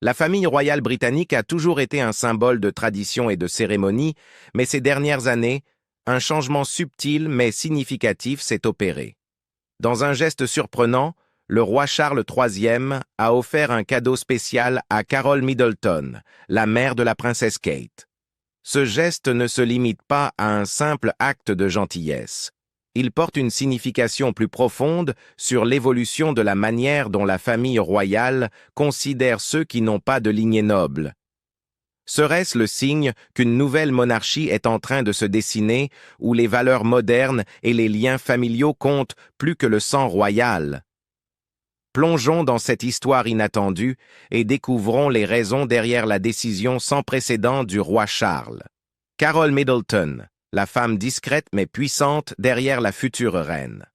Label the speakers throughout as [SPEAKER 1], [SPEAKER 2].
[SPEAKER 1] La famille royale britannique a toujours été un symbole de tradition et de cérémonie, mais ces dernières années, un changement subtil mais significatif s'est opéré. Dans un geste surprenant, le roi Charles III a offert un cadeau spécial à Carole Middleton, la mère de la princesse Kate. Ce geste ne se limite pas à un simple acte de gentillesse. Il porte une signification plus profonde sur l'évolution de la manière dont la famille royale considère ceux qui n'ont pas de lignée noble. Serait-ce le signe qu'une nouvelle monarchie est en train de se dessiner où les valeurs modernes et les liens familiaux comptent plus que le sang royal? Plongeons dans cette histoire inattendue et découvrons les raisons derrière la décision sans précédent du roi Charles. Carole Middleton, la femme discrète mais puissante derrière la future reine.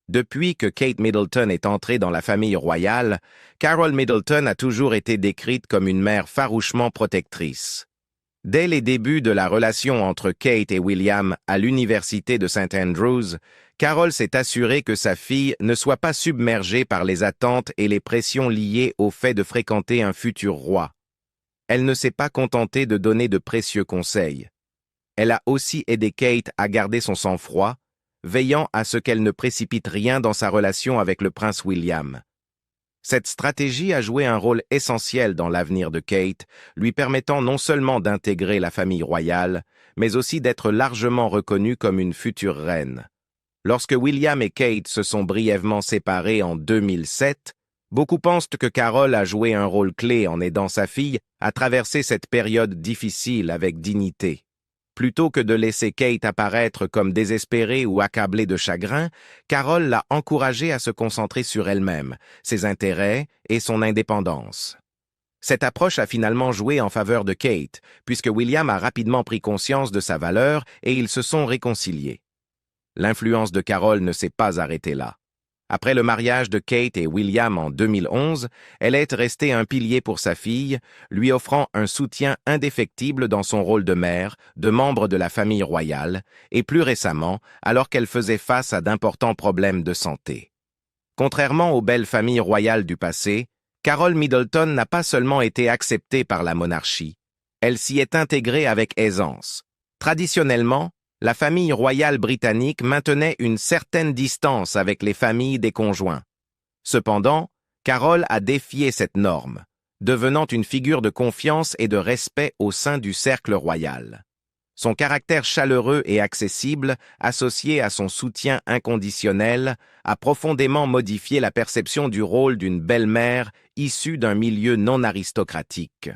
[SPEAKER 1] Depuis que Kate Middleton est entrée dans la famille royale, Carole Middleton a toujours été décrite comme une mère farouchement protectrice. Dès les débuts de la relation entre Kate et William à l'université de St. Andrews, Carole s'est assurée que sa fille ne soit pas submergée par les attentes et les pressions liées au fait de fréquenter un futur roi. Elle ne s'est pas contentée de donner de précieux conseils. Elle a aussi aidé Kate à garder son sang-froid, veillant à ce qu'elle ne précipite rien dans sa relation avec le prince William. Cette stratégie a joué un rôle essentiel dans l'avenir de Kate, lui permettant non seulement d'intégrer la famille royale, mais aussi d'être largement reconnue comme une future reine. Lorsque William et Kate se sont brièvement séparés en 2007, beaucoup pensent que Carole a joué un rôle clé en aidant sa fille à traverser cette période difficile avec dignité. Plutôt que de laisser Kate apparaître comme désespérée ou accablée de chagrin, Carole l'a encouragée à se concentrer sur elle-même, ses intérêts et son indépendance. Cette approche a finalement joué en faveur de Kate, puisque William a rapidement pris conscience de sa valeur et ils se sont réconciliés. L'influence de Carole ne s'est pas arrêtée là. Après le mariage de Kate et William en 2011, elle est restée un pilier pour sa fille, lui offrant un soutien indéfectible dans son rôle de mère, de membre de la famille royale, et plus récemment, alors qu'elle faisait face à d'importants problèmes de santé. Contrairement aux belles familles royales du passé, Carole Middleton n'a pas seulement été acceptée par la monarchie, elle s'y est intégrée avec aisance. Traditionnellement, la famille royale britannique maintenait une certaine distance avec les familles des conjoints. Cependant, Carole a défié cette norme, devenant une figure de confiance et de respect au sein du cercle royal. Son caractère chaleureux et accessible, associé à son soutien inconditionnel, a profondément modifié la perception du rôle d'une belle-mère issue d'un milieu non aristocratique.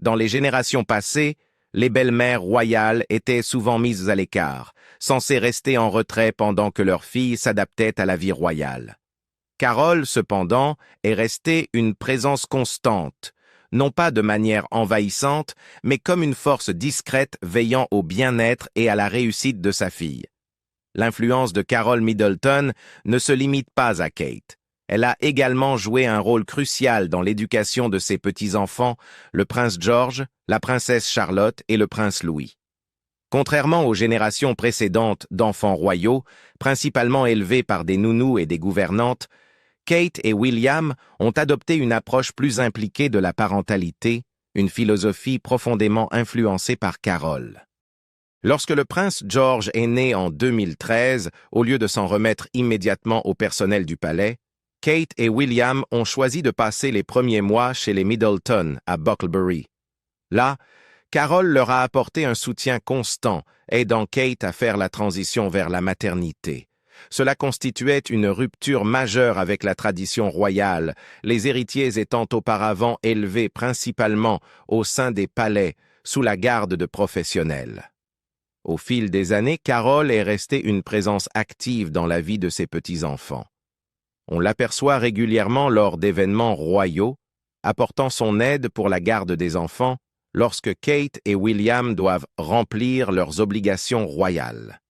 [SPEAKER 1] Dans les générations passées, les belles-mères royales étaient souvent mises à l'écart, censées rester en retrait pendant que leurs filles s'adaptaient à la vie royale. Carole, cependant, est restée une présence constante, non pas de manière envahissante, mais comme une force discrète veillant au bien-être et à la réussite de sa fille. L'influence de Carole Middleton ne se limite pas à Kate. Elle a également joué un rôle crucial dans l'éducation de ses petits-enfants, le prince George, la princesse Charlotte et le prince Louis. Contrairement aux générations précédentes d'enfants royaux, principalement élevés par des nounous et des gouvernantes, Kate et William ont adopté une approche plus impliquée de la parentalité, une philosophie profondément influencée par Carole. Lorsque le prince George est né en 2013, au lieu de s'en remettre immédiatement au personnel du palais, Kate et William ont choisi de passer les premiers mois chez les Middleton à Bucklebury. Là, Carole leur a apporté un soutien constant, aidant Kate à faire la transition vers la maternité. Cela constituait une rupture majeure avec la tradition royale, les héritiers étant auparavant élevés principalement au sein des palais, sous la garde de professionnels. Au fil des années, Carole est restée une présence active dans la vie de ses petits-enfants. On l'aperçoit régulièrement lors d'événements royaux, apportant son aide pour la garde des enfants lorsque Kate et William doivent remplir leurs obligations royales.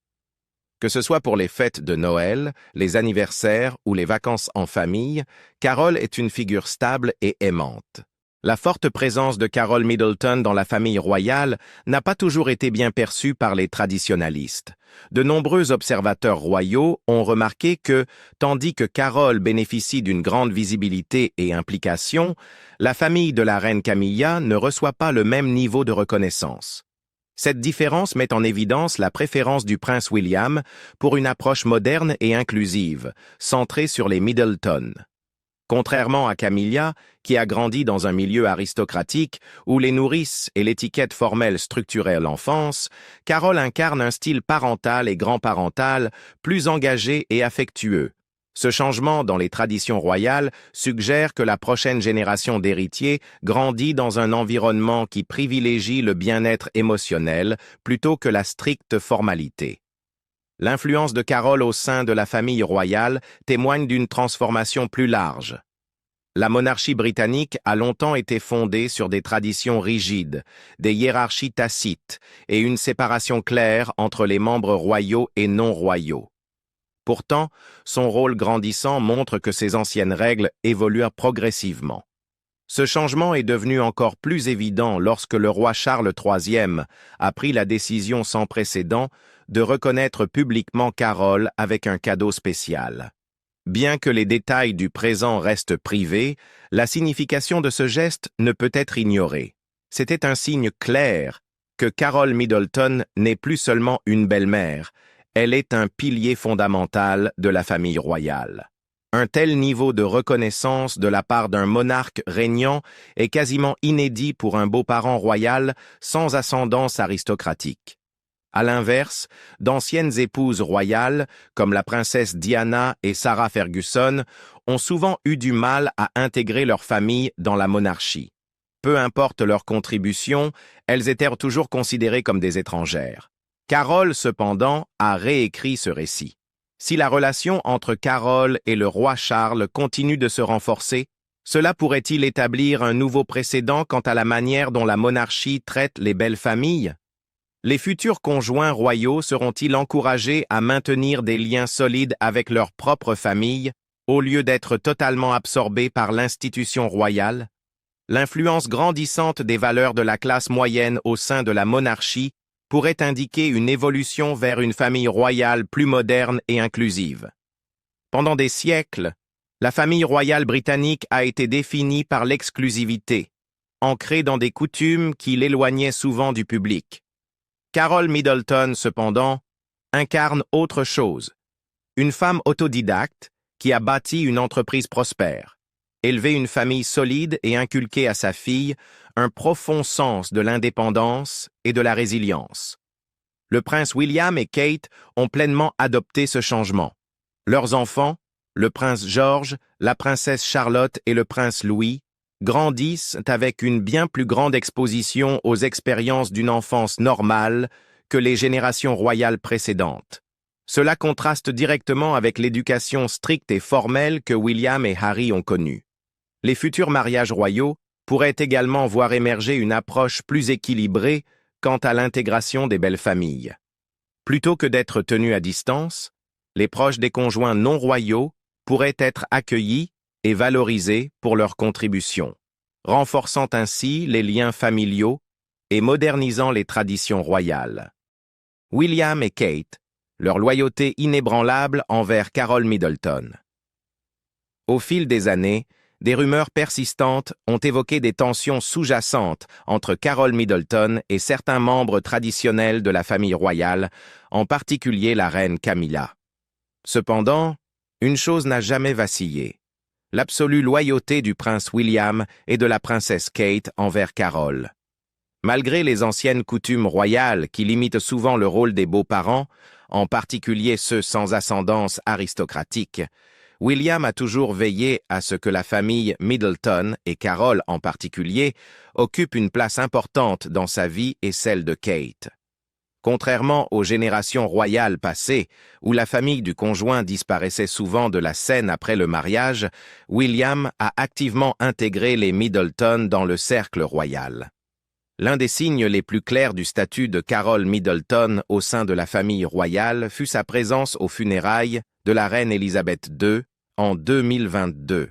[SPEAKER 1] Que ce soit pour les fêtes de Noël, les anniversaires ou les vacances en famille, Carole est une figure stable et aimante. La forte présence de Carol Middleton dans la famille royale n'a pas toujours été bien perçue par les traditionalistes. De nombreux observateurs royaux ont remarqué que, tandis que Carol bénéficie d'une grande visibilité et implication, la famille de la reine Camilla ne reçoit pas le même niveau de reconnaissance. Cette différence met en évidence la préférence du prince William pour une approche moderne et inclusive, centrée sur les Middleton. Contrairement à Camilla, qui a grandi dans un milieu aristocratique où les nourrices et l'étiquette formelle structuraient l'enfance, Carol incarne un style parental et grand-parental plus engagé et affectueux. Ce changement dans les traditions royales suggère que la prochaine génération d'héritiers grandit dans un environnement qui privilégie le bien-être émotionnel plutôt que la stricte formalité. L'influence de Carol au sein de la famille royale témoigne d'une transformation plus large. La monarchie britannique a longtemps été fondée sur des traditions rigides, des hiérarchies tacites et une séparation claire entre les membres royaux et non royaux. Pourtant, son rôle grandissant montre que ces anciennes règles évoluent progressivement. Ce changement est devenu encore plus évident lorsque le roi Charles III a pris la décision sans précédent de reconnaître publiquement Carol avec un cadeau spécial. Bien que les détails du présent restent privés, la signification de ce geste ne peut être ignorée. C'était un signe clair que Carol Middleton n'est plus seulement une belle-mère, elle est un pilier fondamental de la famille royale. Un tel niveau de reconnaissance de la part d'un monarque régnant est quasiment inédit pour un beau-parent royal sans ascendance aristocratique. À l'inverse, d'anciennes épouses royales, comme la princesse Diana et Sarah Ferguson, ont souvent eu du mal à intégrer leur famille dans la monarchie. Peu importe leur contribution, elles étaient toujours considérées comme des étrangères. Carol, cependant, a réécrit ce récit. Si la relation entre Carol et le roi Charles continue de se renforcer, cela pourrait-il établir un nouveau précédent quant à la manière dont la monarchie traite les belles familles? Les futurs conjoints royaux seront-ils encouragés à maintenir des liens solides avec leur propre famille, au lieu d'être totalement absorbés par l'institution royale? L'influence grandissante des valeurs de la classe moyenne au sein de la monarchie pourrait indiquer une évolution vers une famille royale plus moderne et inclusive. Pendant des siècles, la famille royale britannique a été définie par l'exclusivité, ancrée dans des coutumes qui l'éloignaient souvent du public. Carol Middleton, cependant, incarne autre chose. Une femme autodidacte qui a bâti une entreprise prospère, élevé une famille solide et inculqué à sa fille un profond sens de l'indépendance et de la résilience. Le prince William et Kate ont pleinement adopté ce changement. Leurs enfants, le prince George, la princesse Charlotte et le prince Louis, grandissent avec une bien plus grande exposition aux expériences d'une enfance normale que les générations royales précédentes. Cela contraste directement avec l'éducation stricte et formelle que William et Harry ont connue. Les futurs mariages royaux pourraient également voir émerger une approche plus équilibrée quant à l'intégration des belles familles. Plutôt que d'être tenus à distance, les proches des conjoints non royaux pourraient être accueillis et valorisés pour leurs contributions, renforçant ainsi les liens familiaux et modernisant les traditions royales. William et Kate, leur loyauté inébranlable envers Carol Middleton. Au fil des années, des rumeurs persistantes ont évoqué des tensions sous-jacentes entre Carol Middleton et certains membres traditionnels de la famille royale, en particulier la reine Camilla. Cependant, une chose n'a jamais vacillé: l'absolue loyauté du prince William et de la princesse Kate envers Carol. Malgré les anciennes coutumes royales qui limitent souvent le rôle des beaux-parents, en particulier ceux sans ascendance aristocratique, William a toujours veillé à ce que la famille Middleton, et Carol en particulier, occupe une place importante dans sa vie et celle de Kate. Contrairement aux générations royales passées, où la famille du conjoint disparaissait souvent de la scène après le mariage, William a activement intégré les Middleton dans le cercle royal. L'un des signes les plus clairs du statut de Carol Middleton au sein de la famille royale fut sa présence aux funérailles de la reine Élisabeth II en 2022.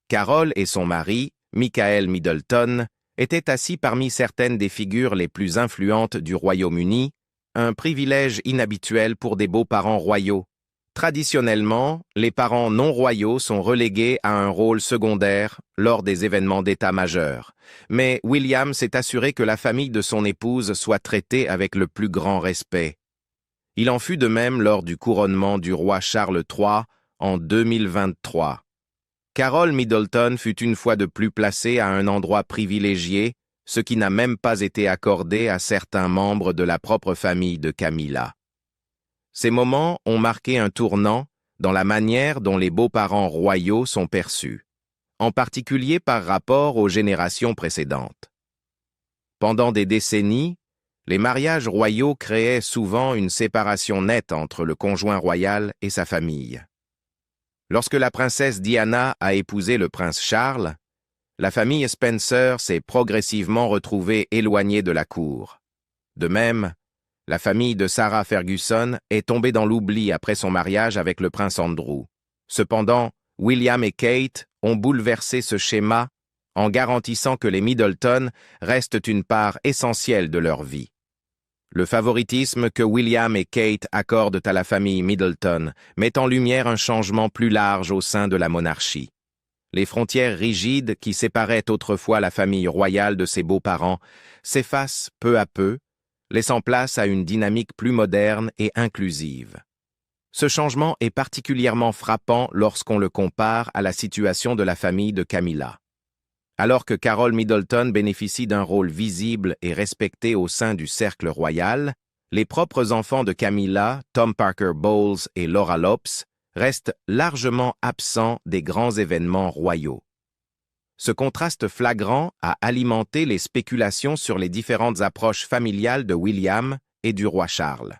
[SPEAKER 1] Carol et son mari, Michael Middleton, était assis parmi certaines des figures les plus influentes du Royaume-Uni, un privilège inhabituel pour des beaux-parents royaux. Traditionnellement, les parents non royaux sont relégués à un rôle secondaire lors des événements d'État majeurs. Mais William s'est assuré que la famille de son épouse soit traitée avec le plus grand respect. Il en fut de même lors du couronnement du roi Charles III en 2023. Carol Middleton fut une fois de plus placée à un endroit privilégié, ce qui n'a même pas été accordé à certains membres de la propre famille de Camilla. Ces moments ont marqué un tournant dans la manière dont les beaux-parents royaux sont perçus, en particulier par rapport aux générations précédentes. Pendant des décennies, les mariages royaux créaient souvent une séparation nette entre le conjoint royal et sa famille. Lorsque la princesse Diana a épousé le prince Charles, la famille Spencer s'est progressivement retrouvée éloignée de la cour. De même, la famille de Sarah Ferguson est tombée dans l'oubli après son mariage avec le prince Andrew. Cependant, William et Kate ont bouleversé ce schéma en garantissant que les Middleton restent une part essentielle de leur vie. Le favoritisme que William et Kate accordent à la famille Middleton met en lumière un changement plus large au sein de la monarchie. Les frontières rigides qui séparaient autrefois la famille royale de ses beaux-parents s'effacent peu à peu, laissant place à une dynamique plus moderne et inclusive. Ce changement est particulièrement frappant lorsqu'on le compare à la situation de la famille de Camilla. Alors que Carol Middleton bénéficie d'un rôle visible et respecté au sein du cercle royal, les propres enfants de Camilla, Tom Parker Bowles et Laura Lopes, restent largement absents des grands événements royaux. Ce contraste flagrant a alimenté les spéculations sur les différentes approches familiales de William et du roi Charles.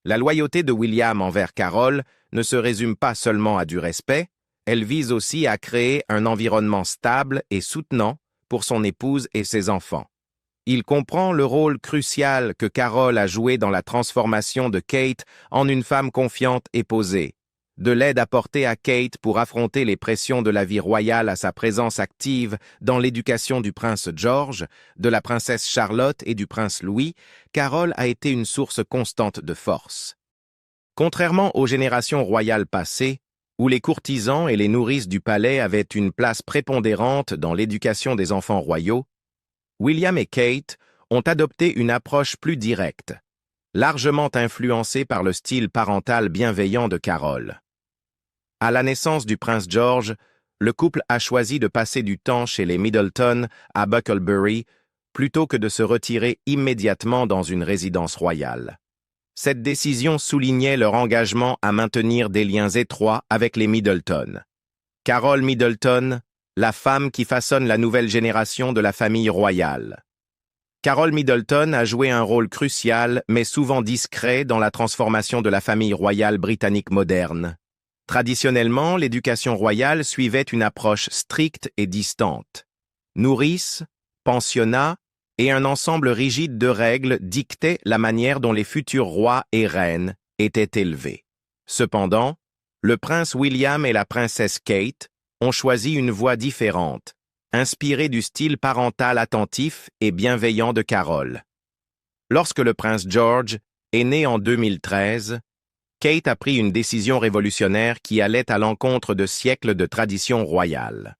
[SPEAKER 1] La loyauté de William envers Carol ne se résume pas seulement à du respect, elle vise aussi à créer un environnement stable et soutenant pour son épouse et ses enfants. Il comprend le rôle crucial que Carol a joué dans la transformation de Kate en une femme confiante et posée, de l'aide apportée à Kate pour affronter les pressions de la vie royale à sa présence active dans l'éducation du prince George, de la princesse Charlotte et du prince Louis, Carol a été une source constante de force. Contrairement aux générations royales passées, où les courtisans et les nourrices du palais avaient une place prépondérante dans l'éducation des enfants royaux, William et Kate ont adopté une approche plus directe, largement influencée par le style parental bienveillant de Carol. À la naissance du prince George, le couple a choisi de passer du temps chez les Middleton à Bucklebury plutôt que de se retirer immédiatement dans une résidence royale. Cette décision soulignait leur engagement à maintenir des liens étroits avec les Middleton. Carol Middleton, la femme qui façonne la nouvelle génération de la famille royale. Carol Middleton a joué un rôle crucial, mais souvent discret, dans la transformation de la famille royale britannique moderne. Traditionnellement, l'éducation royale suivait une approche stricte et distante. Nourrice, pensionnat, et un ensemble rigide de règles dictaient la manière dont les futurs rois et reines étaient élevés. Cependant, le prince William et la princesse Kate ont choisi une voie différente, inspirée du style parental attentif et bienveillant de Carol. Lorsque le prince George est né en 2013, Kate a pris une décision révolutionnaire qui allait à l'encontre de siècles de tradition royale.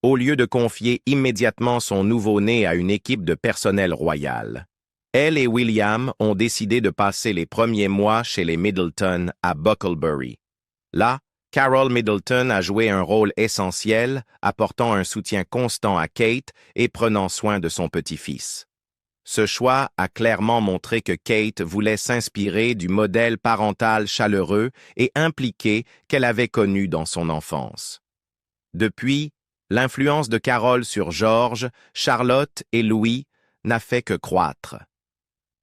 [SPEAKER 1] Au lieu de confier immédiatement son nouveau-né à une équipe de personnel royal, elle et William ont décidé de passer les premiers mois chez les Middleton à Bucklebury. Là, Carol Middleton a joué un rôle essentiel, apportant un soutien constant à Kate et prenant soin de son petit-fils. Ce choix a clairement montré que Kate voulait s'inspirer du modèle parental chaleureux et impliqué qu'elle avait connu dans son enfance. Depuis, l'influence de Carol sur George, Charlotte et Louis n'a fait que croître.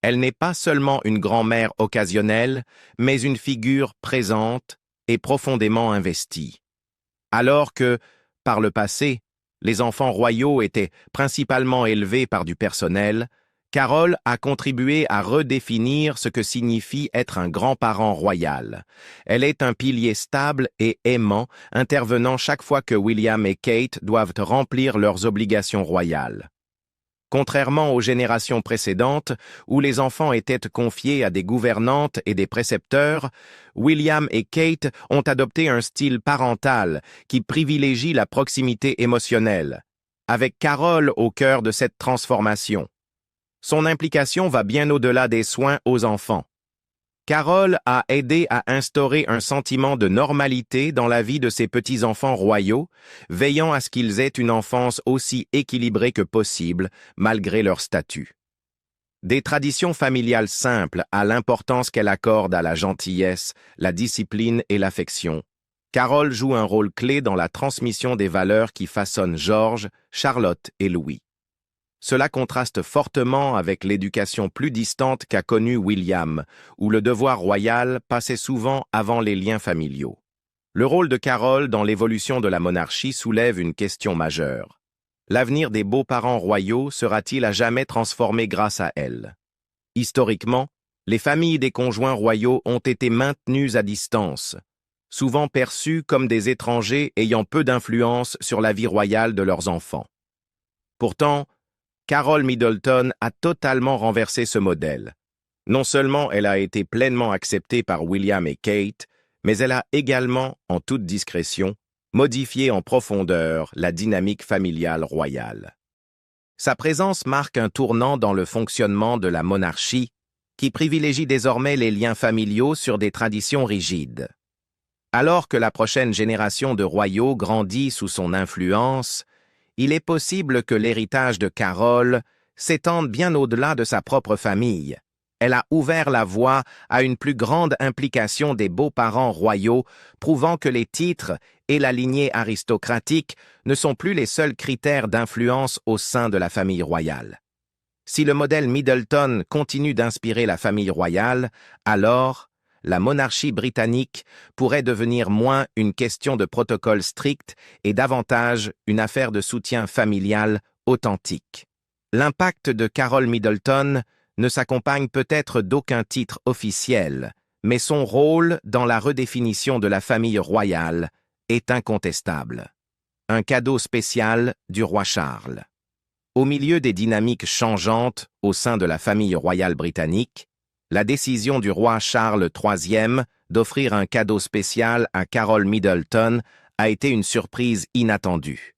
[SPEAKER 1] Elle n'est pas seulement une grand-mère occasionnelle, mais une figure présente et profondément investie. Alors que, par le passé, les enfants royaux étaient principalement élevés par du personnel, Carole a contribué à redéfinir ce que signifie être un grand-parent royal. Elle est un pilier stable et aimant, intervenant chaque fois que William et Kate doivent remplir leurs obligations royales. Contrairement aux générations précédentes, où les enfants étaient confiés à des gouvernantes et des précepteurs, William et Kate ont adopté un style parental qui privilégie la proximité émotionnelle, avec Carole au cœur de cette transformation. Son implication va bien au-delà des soins aux enfants. Carole a aidé à instaurer un sentiment de normalité dans la vie de ses petits-enfants royaux, veillant à ce qu'ils aient une enfance aussi équilibrée que possible, malgré leur statut. Des traditions familiales simples à l'importance qu'elle accorde à la gentillesse, la discipline et l'affection. Carole joue un rôle clé dans la transmission des valeurs qui façonnent George, Charlotte et Louis. Cela contraste fortement avec l'éducation plus distante qu'a connue William, où le devoir royal passait souvent avant les liens familiaux. Le rôle de Carole dans l'évolution de la monarchie soulève une question majeure. L'avenir des beaux-parents royaux sera-t-il à jamais transformé grâce à elle? Historiquement, les familles des conjoints royaux ont été maintenues à distance, souvent perçues comme des étrangers ayant peu d'influence sur la vie royale de leurs enfants. Pourtant, Carole Middleton a totalement renversé ce modèle. Non seulement elle a été pleinement acceptée par William et Kate, mais elle a également, en toute discrétion, modifié en profondeur la dynamique familiale royale. Sa présence marque un tournant dans le fonctionnement de la monarchie, qui privilégie désormais les liens familiaux sur des traditions rigides. Alors que la prochaine génération de royaux grandit sous son influence, il est possible que l'héritage de Carole s'étende bien au-delà de sa propre famille. Elle a ouvert la voie à une plus grande implication des beaux-parents royaux, prouvant que les titres et la lignée aristocratique ne sont plus les seuls critères d'influence au sein de la famille royale. Si le modèle Middleton continue d'inspirer la famille royale, alors la monarchie britannique pourrait devenir moins une question de protocole strict et davantage une affaire de soutien familial authentique. L'impact de Carole Middleton ne s'accompagne peut-être d'aucun titre officiel, mais son rôle dans la redéfinition de la famille royale est incontestable. Un cadeau spécial du roi Charles. Au milieu des dynamiques changeantes au sein de la famille royale britannique, la décision du roi Charles III d'offrir un cadeau spécial à Carole Middleton a été une surprise inattendue.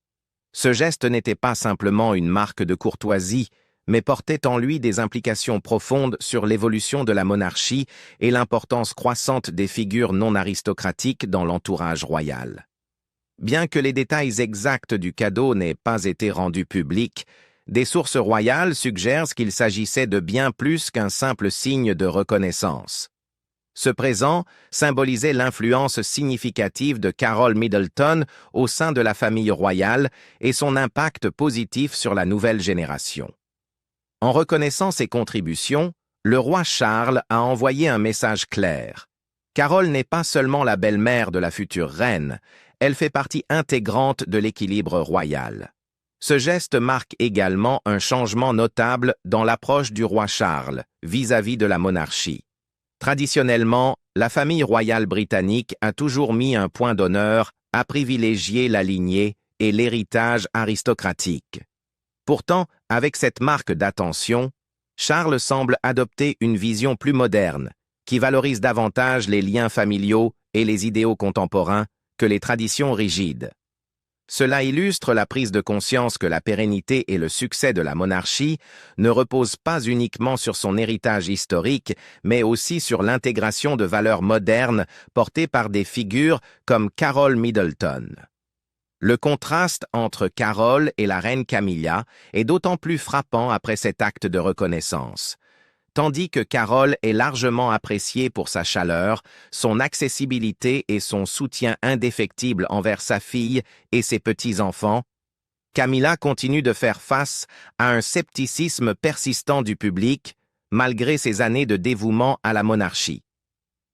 [SPEAKER 1] Ce geste n'était pas simplement une marque de courtoisie, mais portait en lui des implications profondes sur l'évolution de la monarchie et l'importance croissante des figures non aristocratiques dans l'entourage royal. Bien que les détails exacts du cadeau n'aient pas été rendus publics, des sources royales suggèrent qu'il s'agissait de bien plus qu'un simple signe de reconnaissance. Ce présent symbolisait l'influence significative de Carole Middleton au sein de la famille royale et son impact positif sur la nouvelle génération. En reconnaissant ses contributions, le roi Charles a envoyé un message clair. Carole n'est pas seulement la belle-mère de la future reine, elle fait partie intégrante de l'équilibre royal. Ce geste marque également un changement notable dans l'approche du roi Charles vis-à-vis de la monarchie. Traditionnellement, la famille royale britannique a toujours mis un point d'honneur à privilégier la lignée et l'héritage aristocratique. Pourtant, avec cette marque d'attention, Charles semble adopter une vision plus moderne, qui valorise davantage les liens familiaux et les idéaux contemporains que les traditions rigides. Cela illustre la prise de conscience que la pérennité et le succès de la monarchie ne reposent pas uniquement sur son héritage historique, mais aussi sur l'intégration de valeurs modernes portées par des figures comme Carole Middleton. Le contraste entre Carole et la reine Camilla est d'autant plus frappant après cet acte de reconnaissance. Tandis que Carole est largement appréciée pour sa chaleur, son accessibilité et son soutien indéfectible envers sa fille et ses petits-enfants, Camilla continue de faire face à un scepticisme persistant du public, malgré ses années de dévouement à la monarchie.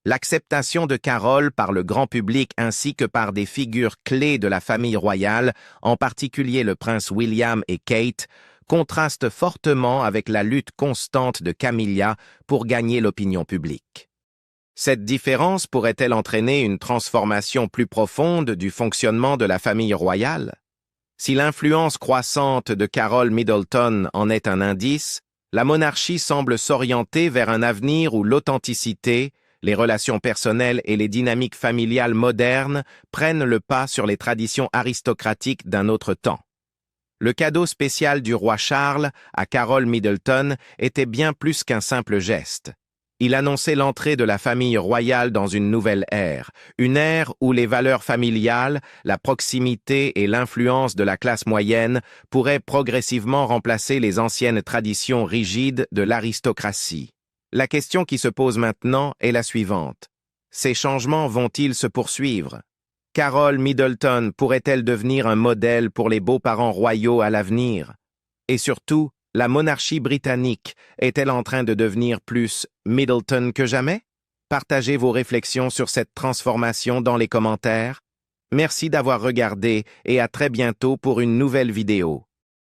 [SPEAKER 1] L'acceptation de Carole par le grand public ainsi que par des figures clés de la famille royale, en particulier le prince William et Kate, contraste fortement avec la lutte constante de Camilla pour gagner l'opinion publique. Cette différence pourrait-elle entraîner une transformation plus profonde du fonctionnement de la famille royale? Si l'influence croissante de Carol Middleton en est un indice, la monarchie semble s'orienter vers un avenir où l'authenticité, les relations personnelles et les dynamiques familiales modernes prennent le pas sur les traditions aristocratiques d'un autre temps. Le cadeau spécial du roi Charles à Carol Middleton était bien plus qu'un simple geste. Il annonçait l'entrée de la famille royale dans une nouvelle ère, une ère où les valeurs familiales, la proximité et l'influence de la classe moyenne pourraient progressivement remplacer les anciennes traditions rigides de l'aristocratie. La question qui se pose maintenant est la suivante. Ces changements vont-ils se poursuivre? Carol Middleton pourrait-elle devenir un modèle pour les beaux-parents royaux à l'avenir? Et surtout, la monarchie britannique est-elle en train de devenir plus Middleton que jamais? Partagez vos réflexions sur cette transformation dans les commentaires. Merci d'avoir regardé et à très bientôt pour une nouvelle vidéo.